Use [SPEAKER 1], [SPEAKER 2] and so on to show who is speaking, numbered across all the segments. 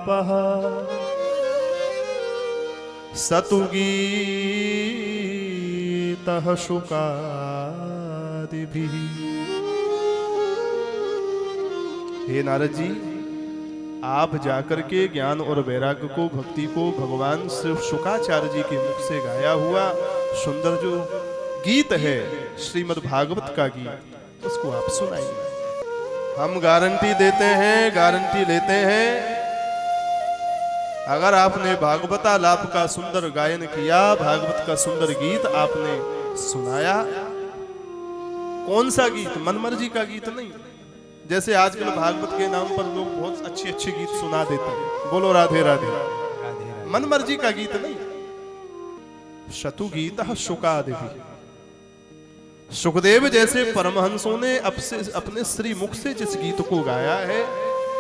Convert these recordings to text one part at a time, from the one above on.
[SPEAKER 1] तापः सतुगीतः शुकादिभिः। हे नारद जी, आप जाकर के ज्ञान और वैराग्य को, भक्ति को भगवान श्री शुकाचार्य जी के मुख से गाया हुआ सुंदर जो गीत है श्रीमद् भागवत का गीत, उसको आप सुनाइए। हम गारंटी देते हैं, गारंटी लेते हैं, अगर आपने भागवतालाप का सुंदर गायन किया, भागवत का सुंदर गीत आपने सुनाया, कौन सा गीत, मनमर्जी का गीत नहीं। जैसे आजकल भागवत के नाम पर लोग बहुत अच्छे अच्छे गीत सुना देते हैं, बोलो राधे राधे, मनमर्जी का गीत नहीं। शतुगीतः शुकादिभिः, सुखदेव जैसे परमहंसों ने अपने श्री मुख से जिस गीत को गाया है,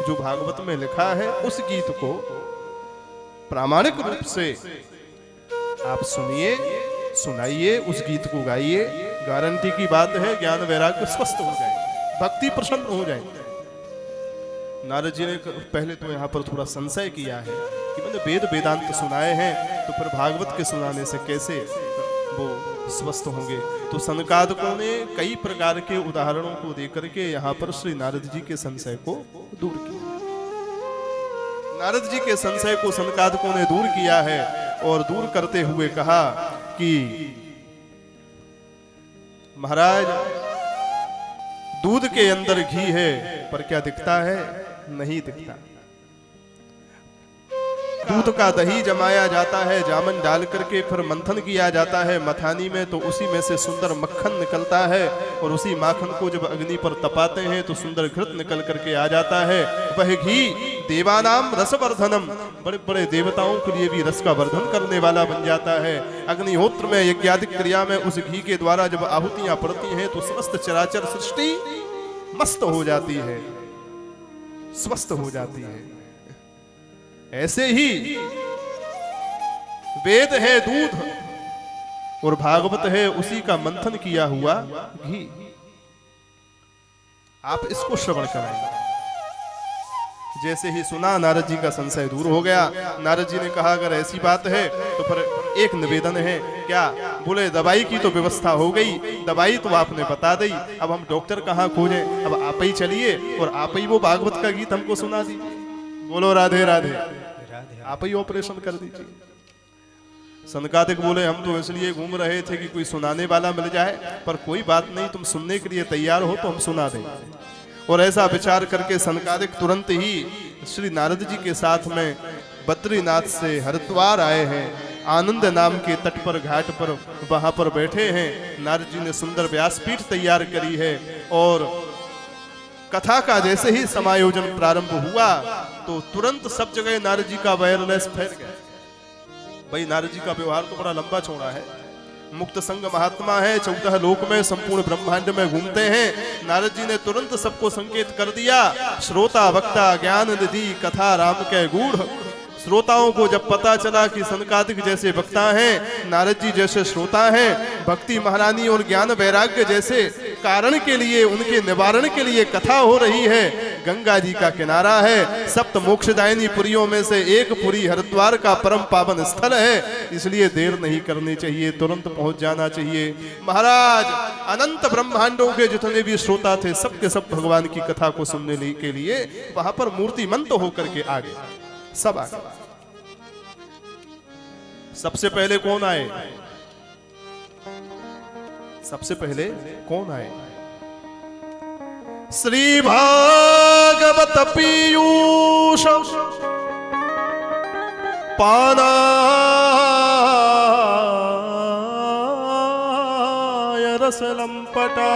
[SPEAKER 1] जो भागवत में लिखा है, उस गीत को प्रामाणिक रूप से आप सुनिए, सुनाइए, उस गीत को गाइए। गारंटी की बात है, ज्ञान वैराग्य स्वस्थ हो जाए, भक्ति प्रसन्न हो जाए। नारद जी ने पहले तो यहाँ पर थोड़ा संशय किया है कि मैंने वेद वेदांत सुनाए हैं, तो फिर भागवत के सुनाने से कैसे वो स्वस्थ होंगे। तो सनकादिकों ने कई प्रकार के उदाहरणों को देकर के यहाँ पर श्री नारद जी के संशय को दूर किया। नारद जी के संशय को सनकादिकों ने दूर किया है और दूर करते हुए कहा कि महाराज, दूध के अंदर घी है, पर क्या दिखता है? नहीं दिखता। दूध का दही जमाया जाता है, जामन डाल करके फिर मंथन किया जाता है मथानी में, तो उसी में से सुंदर मक्खन निकलता है, और उसी माखन को जब अग्नि पर तपाते हैं तो सुंदर घृत निकल करके आ जाता है। वह घी देवानाम रसवर्धनम, बड़े बड़े देवताओं के लिए भी रस का वर्धन करने वाला बन जाता है। अग्निहोत्र में, यज्ञादिक क्रिया में उस घी के द्वारा जब आहुतियां पड़ती हैं तो समस्त चराचर सृष्टि मस्त हो जाती है, स्वस्थ हो जाती है। ऐसे ही वेद है दूध और भागवत है उसी का मंथन किया हुआ घी। आप इसको श्रवण कराएंगे। जैसे ही सुना, नारद जी का संशय दूर हो गया। नारद जी ने कहा, अगर ऐसी बात है तो फिर एक निवेदन है। क्या? बोले, दवाई की तो व्यवस्था हो गई, दवाई तो आपने बता दी, अब हम डॉक्टर कहाँ खोजें? अब आप ही चलिए और आप ही वो भागवत का गीत हमको सुना दीजिए। बोलो राधे राधे, आप ही ऑपरेशन कर दीजिए। सनकादिक बोले, हम तो इसलिए घूम रहे थे कि कोई सुनाने वाला मिल जाए, पर कोई बात नहीं, तुम सुनने के लिए तैयार हो तो हम सुना देंगे। और ऐसा विचार करके सनकादिक तुरंत ही श्री नारद जी के साथ में बद्रीनाथ से हरिद्वार आए हैं। आनंद नाम के तट पर, घाट पर, वहां पर बैठे हैं। नारद जी ने सुंदर व्यासपीठ तैयार करी है और कथा का जैसे ही समायोजन प्रारंभ हुआ तो तुरंत सब जगह नारद जी का वायरलेस फैल गया। भाई, नारद जी का व्यवहार तो बड़ा लंबा चौड़ा है, मुक्त संग महात्मा है, 14 लोक में, संपूर्ण ब्रह्मांड में घूमते हैं। नारद जी ने तुरंत सबको संकेत कर दिया, श्रोता वक्ता ज्ञान निधि कथा राम के गूढ़। श्रोताओं को जब पता चला कि सनकादिक जैसे वक्ता हैं, नारद जी जैसे श्रोता हैं, भक्ति महारानी और ज्ञान वैराग्य जैसे कारण के लिए, उनके निवारण के लिए कथा हो रही है, गंगा जी का किनारा है, सप्त मोक्षदायिनी पुरियों में से एक पुरी हरिद्वार का परम पावन स्थल है, इसलिए देर नहीं करनी चाहिए, तुरंत पहुंच जाना चाहिए। महाराज, अनंत ब्रह्मांडों के जितने भी श्रोता थे, सबके सब भगवान की कथा को सुनने के लिए वहां पर मूर्तिमंत होकर के आ गए, सब आ गए। सबसे पहले कौन आए? सबसे पहले कौन आए? श्री भागवत पीयूष पानाय रसलंपटा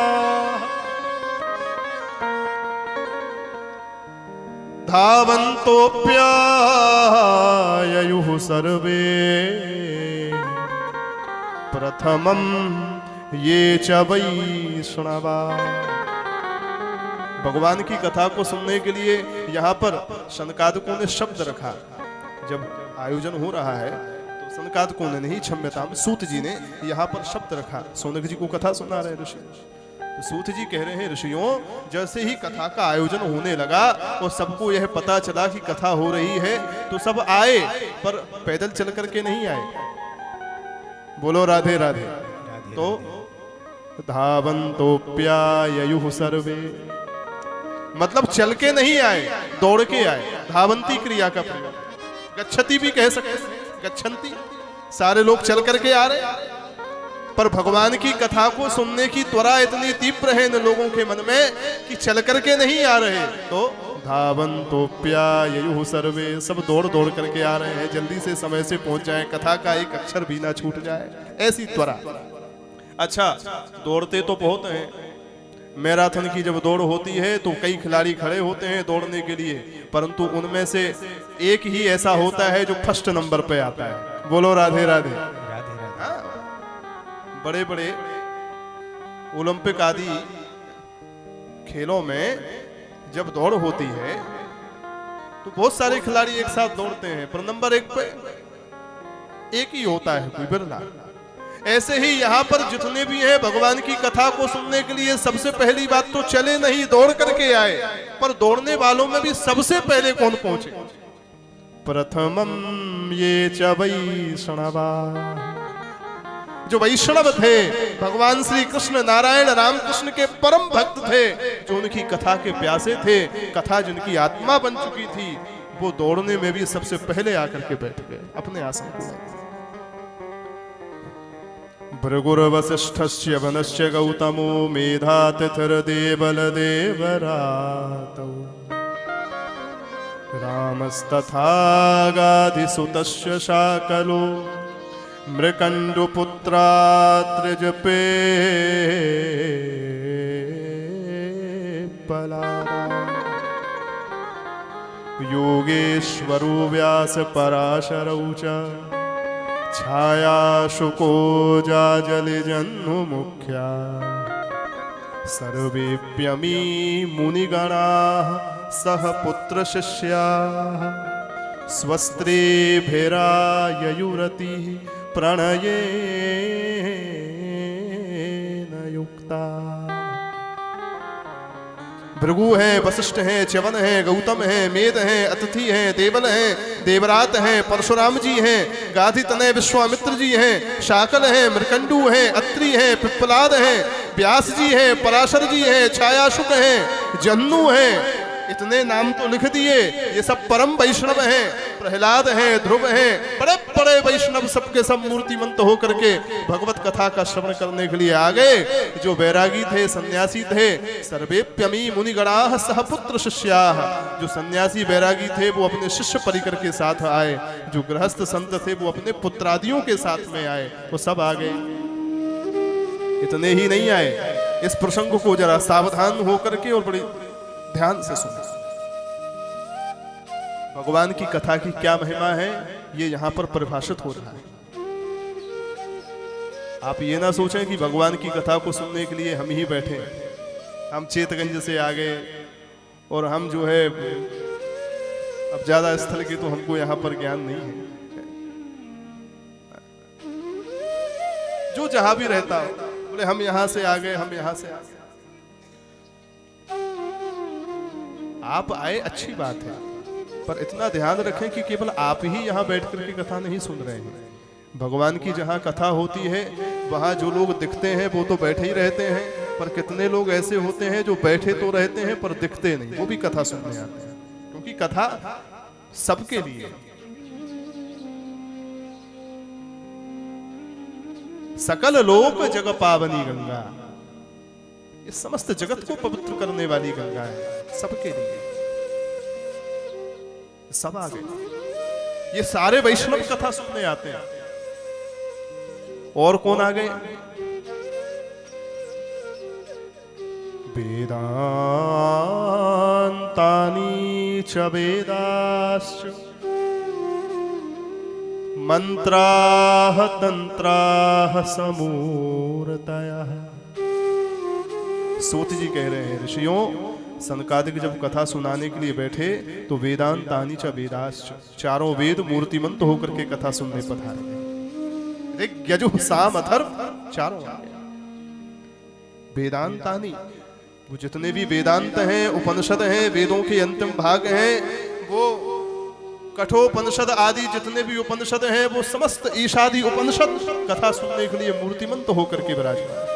[SPEAKER 1] धावन्तोऽप्याययुः सर्वे प्रथमं ये च वैष्णवा। भगवान की कथा को सुनने के लिए यहाँ पर सनकादिकों ने शब्द रखा। जब आयोजन हो रहा है तो सनकादिकों ने नहीं, क्षम्यताम, सूत जी ने यहाँ पर शब्द रखा। सोनक जी को कथा सुना रहे ऋषि, तो सूत जी कह रहे हैं ऋषियों, जैसे ही कथा का आयोजन होने लगा और सबको यह पता चला कि कथा हो रही है, तो सब आए, पर पैदल चल करके नहीं आए। बोलो राधे राधे। तो धावन्तोऽप्याययुः सर्वे, मतलब चल के नहीं आए, दौड़ के आए। धावंती क्रिया का प्रयोग, गच्छति भी कह सकते, गच्छन्ति, सारे लोग चल करके आ रहे, पर भगवान की कथा को सुनने की त्वरा इतनी तीव्र है इन लोगों के मन में कि चल करके नहीं आ रहे। तो धावन्तोऽप्याययुः सर्वे, सब दौड़ दौड़ करके आ रहे हैं, जल्दी से समय से पहुंच जाए, कथा का एक अक्षर भी ना छूट जाए, ऐसी त्वरा। अच्छा, दौड़ते तो बहुत हैं। मैराथन की जब दौड़ होती है तो कई खिलाड़ी खड़े होते हैं दौड़ने के लिए, परंतु उनमें से एक ही ऐसा होता है जो फर्स्ट नंबर पे आता है। बोलो राधे राधे। बड़े बड़े ओलंपिक आदि खेलों में जब दौड़ होती है तो बहुत सारे खिलाड़ी एक साथ दौड़ते हैं, पर नंबर एक पे एक ही होता है, कोई बिरला। ऐसे ही यहाँ पर जितने भी हैं भगवान की कथा को सुनने के लिए, सबसे पहली बात तो चले नहीं, दौड़ करके आए, पर दौड़ने वालों में भी सबसे पहले कौन पहुंचे? प्रथमम ये च वैष्णवा, जो वैष्णव थे, भगवान श्री कृष्ण नारायण रामकृष्ण के परम भक्त थे, जो उनकी कथा के प्यासे थे, कथा जिनकी आत्मा बन चुकी थी, वो दौड़ने में भी सबसे पहले आकर के बैठ गए अपने आसन को। भृगुर्वसिष्ठस्य वनस्य गौतमो मेधातिथिर्देवलदेवरातौ रामस्तथा गाधिसुतस्य शाकलो मृकण्डुपुत्रात्रिजपे पलारा योगेश्वरो व्यासपराशरौ च छाया शुको जाजलिजन्मुख्या सर्वेप्यमी मुनिगणाः सह पुत्रशिष्याः स्वस्त्रेभिराययुरतिः प्रणयेन युक्ता। भृगु हैं, वशिष्ठ हैं, च्यवन हैं, गौतम हैं, मेद हैं, अतिथि हैं, देवल हैं, देवरात हैं, परशुराम जी हैं, गाधितनय विश्वामित्र जी हैं, शाकल हैं, मृकंडू हैं, अत्रि हैं, पिप्पलाद हैं, व्यास जी हैं, पराशर जी हैं, छायाशुक हैं, जन्नू हैं, इतने नाम तो लिख दिए। ये सब परम वैष्णव हैं, प्रहलाद हैं, ध्रुव हैं, बड़े बड़े वैष्णव, सबके सब मूर्तिमंत होकर के भगवत कथा का श्रवण करने के लिए आ गए। जो बैरागी थे, सन्यासी थे, सर्वेप्यमी मुनिगणाः सह पुत्र शिष्याः, जो सन्यासी बैरागी थे वो अपने शिष्य परिकर के साथ आए, जो गृहस्थ संत थे वो अपने पुत्रादियों के साथ में आए, वो सब आ गए। इतने ही नहीं आए, इस प्रसंग को जरा सावधान होकर के और बड़ी ध्यान से सुनो। भगवान की कथा की क्या महिमा है ये यहां पर परिभाषित हो रहा है। आप ये ना सोचें कि भगवान की कथा को सुनने के लिए हम ही बैठे, हम चेतगंज से आ गए और हम जो है अब ज्यादा स्थल के तो हमको यहां पर ज्ञान नहीं है। जो जहां भी रहता हो बोले हम यहां से आ गए, हम यहां से आ गए। आप आए अच्छी बात है, पर इतना ध्यान रखें कि केवल आप ही यहाँ बैठ करके कथा नहीं सुन रहे हैं। भगवान की जहाँ कथा होती है वहाँ जो लोग दिखते हैं वो तो बैठे ही रहते हैं, पर कितने लोग ऐसे होते हैं जो बैठे तो रहते हैं पर दिखते नहीं, वो भी कथा सुनने आते हैं, क्योंकि कथा सबके लिए। सकल लोक जग पावनी गंगा, इस समस्त जगत को पवित्र करने वाली गंगा है, सबके लिए। सब आ गए, ये सारे वैष्णव कथा सुनने आते हैं। और कौन आ गए? वेदांतानि च वेदाश्च मंत्राः तंत्राः समूर्तयः। सूत जी कह रहे हैं ऋषियों, सनकादिक जब कथा सुनाने के लिए बैठे तो वेदांतानि च वेदाश्च, चारों वेद मूर्तिमंत होकर के कथा सुनने पधारे। ऋग यजुः साम अथर्व चारों आ गए। वेदांतानि, वो जितने भी वेदांत हैं, उपनिषद हैं, वेदों के अंतिम भाग हैं, वो कठोपनिषद आदि जितने भी उपनिषद हैं, वो समस्त ईशादि उपनिषद कथा सुनने के लिए मूर्तिमंत होकर के विराजमान।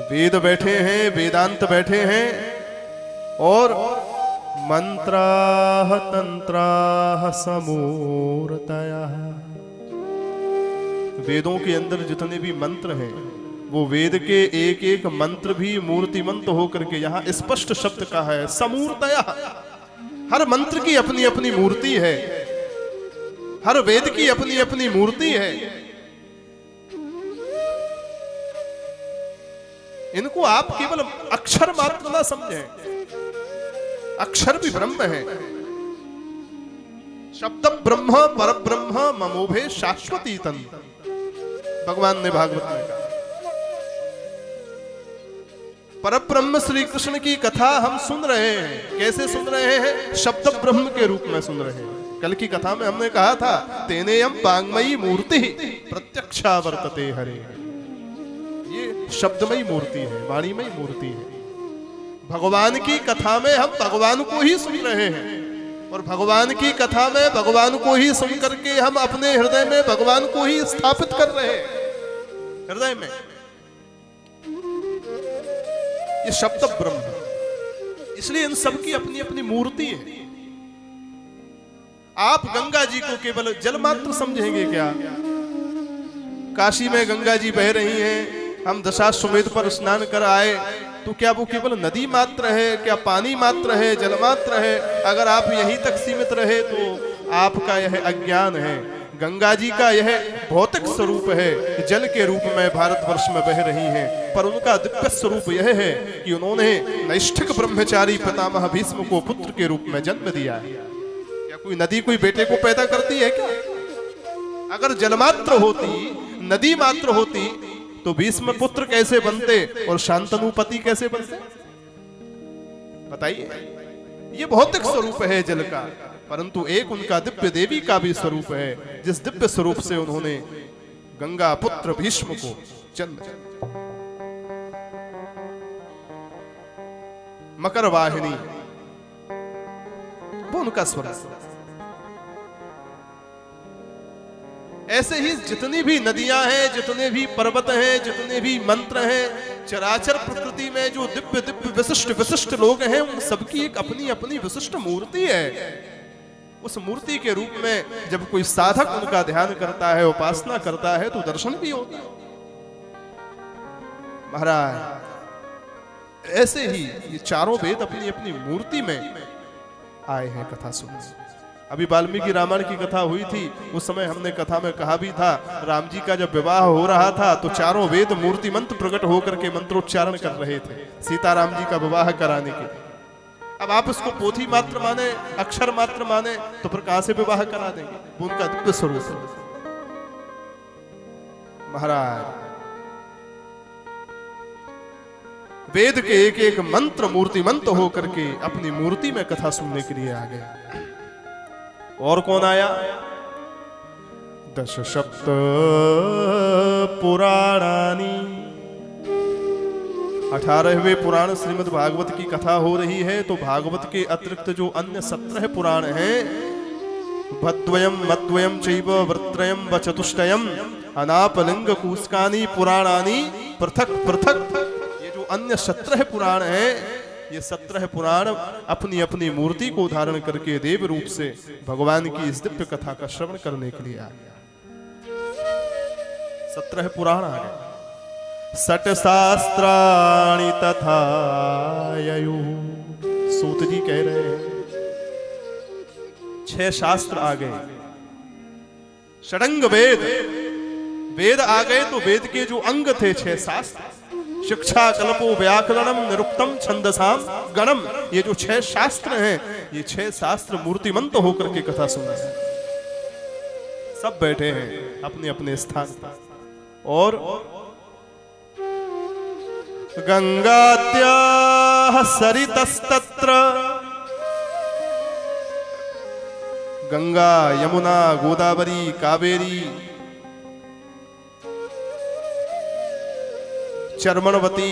[SPEAKER 1] वेद बैठे हैं, वेदांत बैठे हैं, और मंत्राः तंत्राः समूर्तयः, वेदों के अंदर जितने भी मंत्र हैं, वो वेद के एक एक मंत्र भी मूर्तिमंत होकर के, यहां स्पष्ट शब्द का है समूर्तयः। हर मंत्र की अपनी अपनी मूर्ति है, हर वेद की अपनी अपनी मूर्ति है। इनको आप केवल अक्षर मात्र ना समझें, अक्षर भी ब्रह्म है। शब्द ब्रह्म पर ब्रह्म ममोभे शाश्वती तन, भगवान ने भागवत में कहा। परब्रह्म श्री कृष्ण की कथा हम सुन रहे हैं। कैसे सुन रहे हैं? शब्द ब्रह्म के रूप में सुन रहे हैं। कल की कथा में हमने कहा था, तेनेयम वाङ्मयी मूर्ति प्रत्यक्षा वर्तते हरे, ये शब्दमयी मूर्ति है, वाणीमयी मूर्ति है। भगवान की कथा में हम भगवान को ही सुन रहे हैं, और भगवान की कथा में भगवान को ही सुन करके हम अपने हृदय में भगवान को ही स्थापित कर रहे हैं। हृदय में ये शब्द ब्रह्म है, इसलिए इन सब की अपनी अपनी मूर्ति है। आप गंगा जी को केवल जल मात्र समझेंगे क्या? काशी में गंगा जी बह रही हैं, हम दशाश्वमेध पर स्नान कर आए, तो क्या वो केवल नदी मात्र है? क्या पानी मात्र है, जल मात्र है? अगर आप यहीं तक सीमित रहे तो आपका यह अज्ञान है। गंगा जी का यह भौतिक स्वरूप है, जल के रूप में भारतवर्ष में बह रही हैं, पर उनका दिव्य स्वरूप यह है कि उन्होंने नैष्ठिक ब्रह्मचारी पितामह भीष्म को पुत्र के रूप में जन्म दिया है। क्या कोई नदी कोई बेटे को पैदा करती है क्या? अगर जलमात्र होती, नदी मात्र होती, तो भीष्म पुत्र कैसे बनते और शांतनुपति कैसे बनते? बताइए। ये भौतिक स्वरूप है जल का, परंतु एक उनका दिव्य देवी का भी स्वरूप है, जिस दिव्य स्वरूप से उन्होंने गंगा पुत्र भीष्म को जन्म दिया। मकर वाहिनी, वो उनका स्वरूप। ऐसे ही जितनी भी नदियां हैं, जितने भी पर्वत हैं, जितने भी मंत्र हैं, चराचर प्रकृति में जो दिव्य दिव्य विशिष्ट विशिष्ट लोग हैं, उन सबकी एक अपनी अपनी विशिष्ट मूर्ति है। उस मूर्ति के रूप में जब कोई साधक उनका ध्यान करता है, उपासना करता है, तो दर्शन भी होता है। महाराज, ऐसे ही ये चारों वेद अपनी अपनी मूर्ति में आए हैं कथा सुनने। अभी वाल्मीकि रामायण की कथा हुई थी, उस समय हमने कथा में कहा भी था, राम जी का जब विवाह हो रहा था तो चारों वेद मूर्तिमंत प्रकट होकर के मंत्रोच्चारण कर रहे थे सीताराम जी का विवाह कराने के। अब आप इसको पोथी मात्र माने, अक्षर मात्र माने, तो फिर कहां से विवाह करा देंगे? वो उनका दिव्य स्वरूप है। महाराज, वेद के एक एक मंत्र मूर्तिमंत होकर के अपनी मूर्ति में कथा सुनने के लिए आ गए। और कौन आया? दश सप्त पुराणानि, 18वें पुराण श्रीमद् भागवत की कथा हो रही है। तो भागवत के अतिरिक्त जो अन्य 17 पुराण हैं, भद्वयम मद्वयम चैव वृत्रयम व चतुष्टयम अनापलिंग कूस्कानि पुराणानि पृथक पृथक, ये जो अन्य 17 पुराण हैं, ये 17 पुराण अपनी अपनी मूर्ति को धारण करके देव रूप से भगवान की इस दिव्य कथा का श्रवण करने के लिए आ गया। 17 पुराण आ गए। सट शास्त्राणि तथा ययु, सूत जी कह रहे हैं 6 शास्त्र आ गए। षडंग वेद, वेद आ गए तो वेद के जो अंग थे 6 शास्त्र, शिक्षा कल्पो व्याकरणम निरुक्तम छंदसाम गणम, ये जो 6 शास्त्र हैं, ये 6 शास्त्र मूर्तिमंत होकर के कथा सुन रहे हैं। सब बैठे हैं अपने अपने स्थान पर। और गंगात्याः सरितस्तत्र, गंगा यमुना गोदावरी कावेरी चर्मणवती,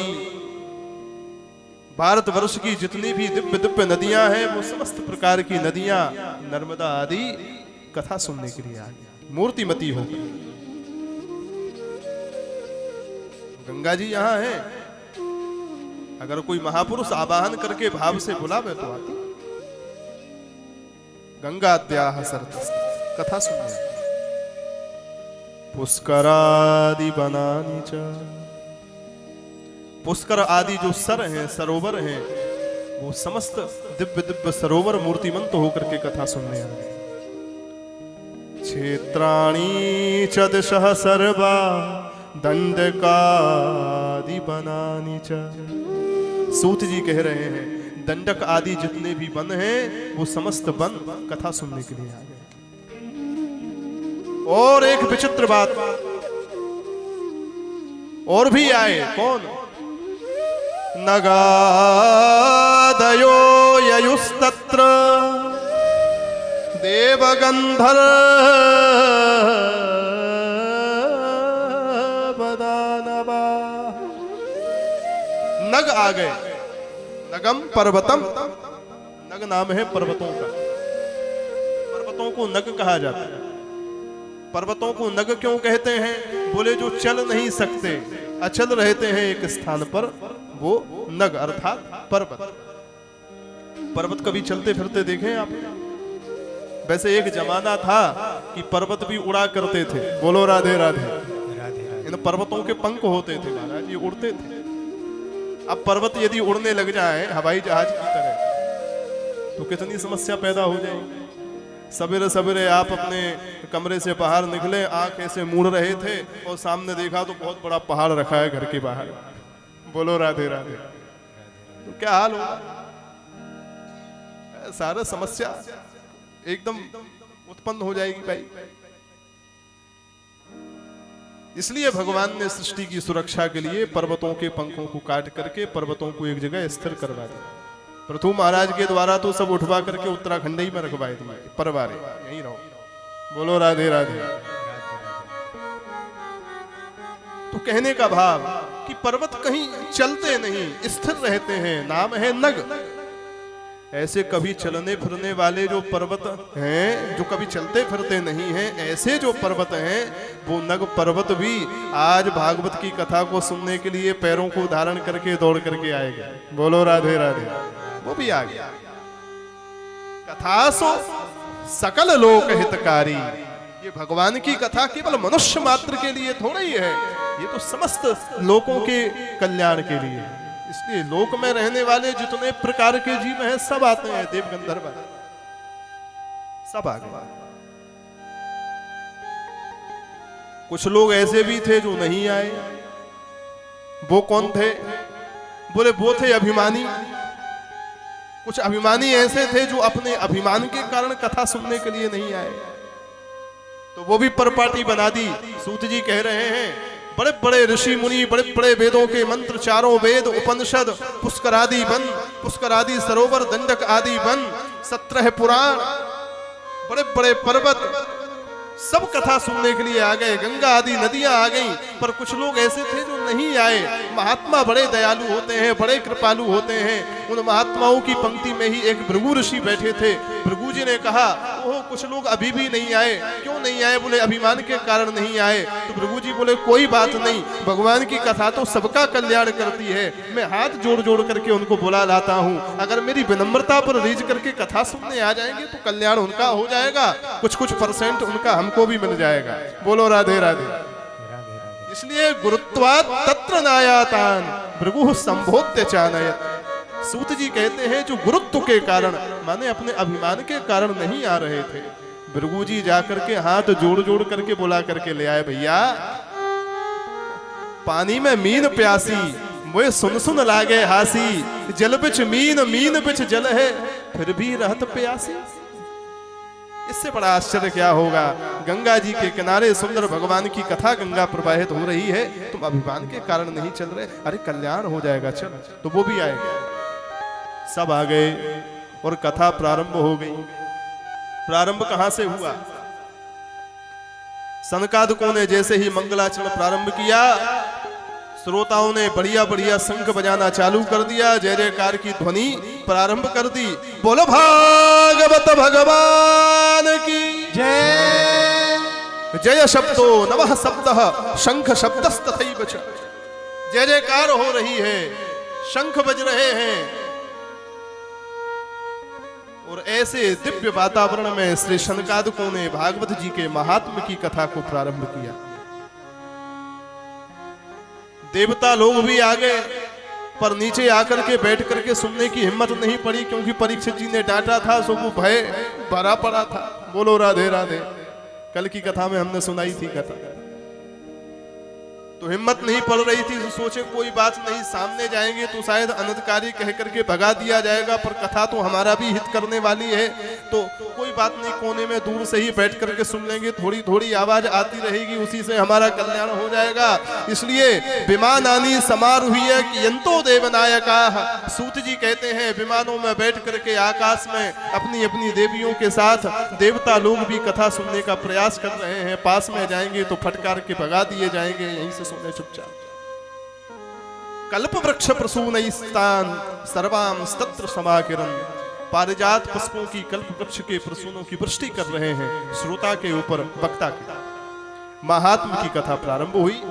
[SPEAKER 1] भारतवर्ष की जितनी भी दिव्य दिव्य नदियां हैं वो समस्त प्रकार की नदियां नर्मदा आदि कथा सुनने के लिए आ गई, मूर्तिमती हो गई। गंगा जी यहां है, अगर कोई महापुरुष आवाहन करके भाव से बुलावे तो आती। गंगाद्याः सरतस्ते, कथा सुनने। पुष्करादि बनानी च, पुष्कर आदि जो सर हैं, सरोवर हैं, वो समस्त दिव्य दिव्य सरोवर मूर्तिमंत होकर के कथा सुनने आ गए। क्षेत्राणि च दिशः सर्वा दंडकादि बनानी च। सूत जी कह रहे हैं दंडक आदि जितने भी वन हैं वो समस्त वन कथा सुनने के लिए आ गए। और एक विचित्र बात और भी आए, कौन? नगादयो ययुस्तत्र देवगंधर्वदानवा। नग आ गए, नगम पर्वतम, नग नाम है पर्वतों का। पर्वतों को नग कहा जाता है। पर्वतों को नग क्यों कहते हैं? बोले जो चल नहीं सकते, अचल रहते हैं एक स्थान पर, वो नग अर्थात पर्वत। पर्वत कभी चलते फिरते देखे आप? वैसे एक जमाना था कि पर्वत भी उड़ा करते थे। बोलो राधे राधे। इन पर्वतों के पंख होते थे महाराज, ये उड़ते थे। अब पर्वत यदि उड़ने लग जाए हवाई जहाज की तरह तो कितनी समस्या पैदा हो जाएगी। सवेरे सवेरे आप अपने कमरे से बाहर निकले, आंख ऐसे मूड़ रहे थे और सामने देखा तो बहुत बड़ा पहाड़ रखा है घर के बाहर। बोलो राधे राधे। तो क्या हाल होगा? सारा समस्या एकदम उत्पन्न हो जाएगी भाई। इसलिए भगवान ने सृष्टि की सुरक्षा के लिए पर्वतों के पंखों को काट करके पर्वतों को एक जगह स्थिर करवा दिया। पृथु महाराज के द्वारा तो सब उठवा करके उत्तराखंड ही में रखवाए दिए, परवारे यहीं रहो। बोलो राधे राधे। तो कहने का भाव कि पर्वत कहीं चलते नहीं, स्थिर रहते हैं, नाम है नग। ऐसे कभी चलने फिरने वाले जो पर्वत हैं, जो कभी चलते फिरते नहीं हैं, ऐसे जो पर्वत हैं वो नग पर्वत भी आज भागवत की कथा को सुनने के लिए पैरों को धारण करके दौड़ करके आएगा। बोलो राधे राधे। वो भी आ गया। कथा सो सकल लोक हितकारी। ये भगवान की कथा केवल मनुष्य मात्र के लिए थोड़ा ही है, ये तो समस्त लोकों के कल्याण के लिए। इसलिए लोक में रहने वाले जितने प्रकार के जीव हैं सब आते हैं, देव गंधर्व सब आ गए। कुछ लोग ऐसे भी थे जो नहीं आए। वो कौन थे? बोले वो थे अभिमानी। कुछ अभिमानी ऐसे थे जो अपने अभिमान के कारण कथा सुनने के लिए नहीं आए, तो वो भी परपाटी बना दी। सूत जी कह रहे हैं बड़े बड़े ऋषि मुनि, बड़े बड़े वेदों के मंत्र, चारों वेद, उपनिषद, पुष्करादि वन, पुष्करादि सरोवर, दंडक आदि वन, 17 पुराण, बड़े बड़े पर्वत, सब कथा सुनने के लिए आ गए। गंगा आदि नदियां आ गईं, पर कुछ लोग ऐसे थे जो नहीं आए। महात्मा बड़े दयालु होते हैं, बड़े कृपालु होते हैं। उन महात्माओं की पंक्ति में ही एक भृगु ऋषि बैठे थे। भृगु जी ने कहा ओह कुछ लोग अभी भी नहीं आए। क्यों नहीं आए? बोले अभिमान के कारण नहीं आए। तो भृगु जी बोले कोई बात नहीं, भगवान की कथा तो सबका कल्याण करती है। मैं हाथ जोड़ जोड़ करके उनको बुला लाता हूँ। अगर मेरी विनम्रता पर रीझ करके कथा सुनने आ जाएंगे तो कल्याण उनका हो जाएगा, कुछ कुछ परसेंट उनका हमको भी मिल जाएगा। बोलो राधे राधे। इसलिए गुरुत्वात् तत्र नायातान भृगु संभोत्य चानयत। सूत जी कहते हैं जो गुरुत्व के कारण, माने अपने अभिमान के कारण नहीं आ रहे थे, भृगु जी जाकर के हाथ जोड़ जोड़ करके बुला करके ले आए। भैया पानी में मीन प्यासी, मुझे सुन सुन लागे हासी, जल बिच मीन मीन बिच जल है, फिर भी रहत प्यासी। इससे बड़ा आश्चर्य क्या होगा? गंगा जी के किनारे सुंदर भगवान की कथा गंगा प्रवाहित हो रही है, तुम अभिमान के कारण नहीं चल रहे। अरे कल्याण हो जाएगा, चल। तो वो भी आएगा। सब आ गए और कथा प्रारंभ हो गई। प्रारंभ कहां से हुआ? सनकादिकों ने जैसे ही मंगलाचरण प्रारंभ किया, श्रोताओं ने बढ़िया बढ़िया शंख बजाना चालू कर दिया, जय जयकार की ध्वनि प्रारंभ कर दी। बोलो भागवत भगवान की
[SPEAKER 2] जय।
[SPEAKER 1] जय शब्दो नमः शब्दः शंख शब्दस्तथैव च। जय जयकार हो रही है, शंख बज रहे हैं, और ऐसे दिव्य वातावरण में श्री शनकादिकों ने भागवत जी के महात्म की कथा को प्रारंभ किया। देवता लोग भी आ गए, पर नीचे आकर के बैठ करके सुनने की हिम्मत नहीं पड़ी, क्योंकि परीक्षित जी ने डांटा था, सो वो भय भरा पड़ा था। बोलो राधे राधे। कल की कथा में हमने सुनाई थी कथा, तो हिम्मत नहीं पड़ रही थी। तो सोचे कोई बात नहीं, सामने जाएंगे तो शायद अनधिकारी कह करके भगा दिया जाएगा, पर कथा तो हमारा भी हित करने वाली है, तो कोई बात नहीं, कोने में दूर से ही बैठ करके सुन लेंगे, थोड़ी थोड़ी आवाज आती रहेगी, उसी से हमारा कल्याण हो जाएगा। इसलिए विमानानि समारूह्य कियंतो देवनायका। सूत जी कहते हैं विमानों में बैठ करके आकाश में अपनी अपनी देवियों के साथ देवता लोग भी कथा सुनने का प्रयास कर रहे हैं। पास में जाएंगे तो फटकार के भगा दिए जाएंगे, यहीं से सुने चुपचाप। कल्प वृक्ष प्रसूनैस्तान सर्वां तत्र समाकिरन्। पारिजात पुष्पों की कल्प वृक्ष के प्रसूनों की वृष्टि कर रहे हैं श्रोता के ऊपर, वक्ता के। महात्म की कथा प्रारंभ हुई।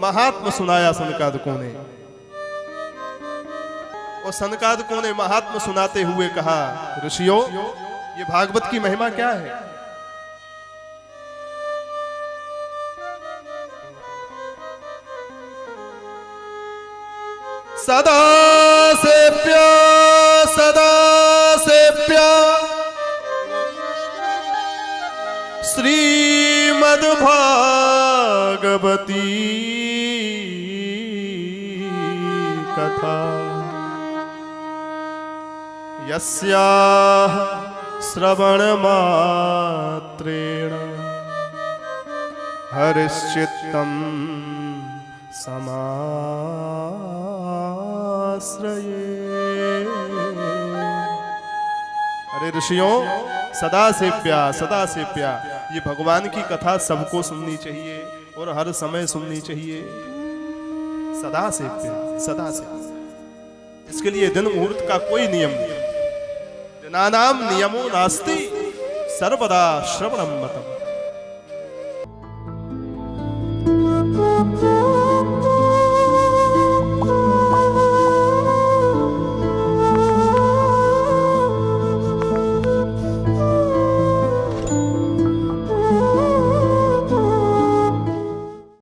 [SPEAKER 1] महात्म सुनाया सनकादिकों ने, और सनकादिकों ने महात्म सुनाते हुए कहा, ऋषियों ये भागवत की महिमा क्या है? सदा सेप्य श्रीमद् भागवती कथा यस्याः श्रवण मात्रेण हरिश्चित्तम् समाश्रये। अरे ऋषियों, सदा से प्या ये भगवान की कथा सबको सुननी चाहिए और हर समय सुननी चाहिए। सदा से प्या, सदा से। इसके लिए दिन मुहूर्त का कोई नियम नहीं। दिनानाम नियमो नास्ति सर्वदा श्रवणम मतम।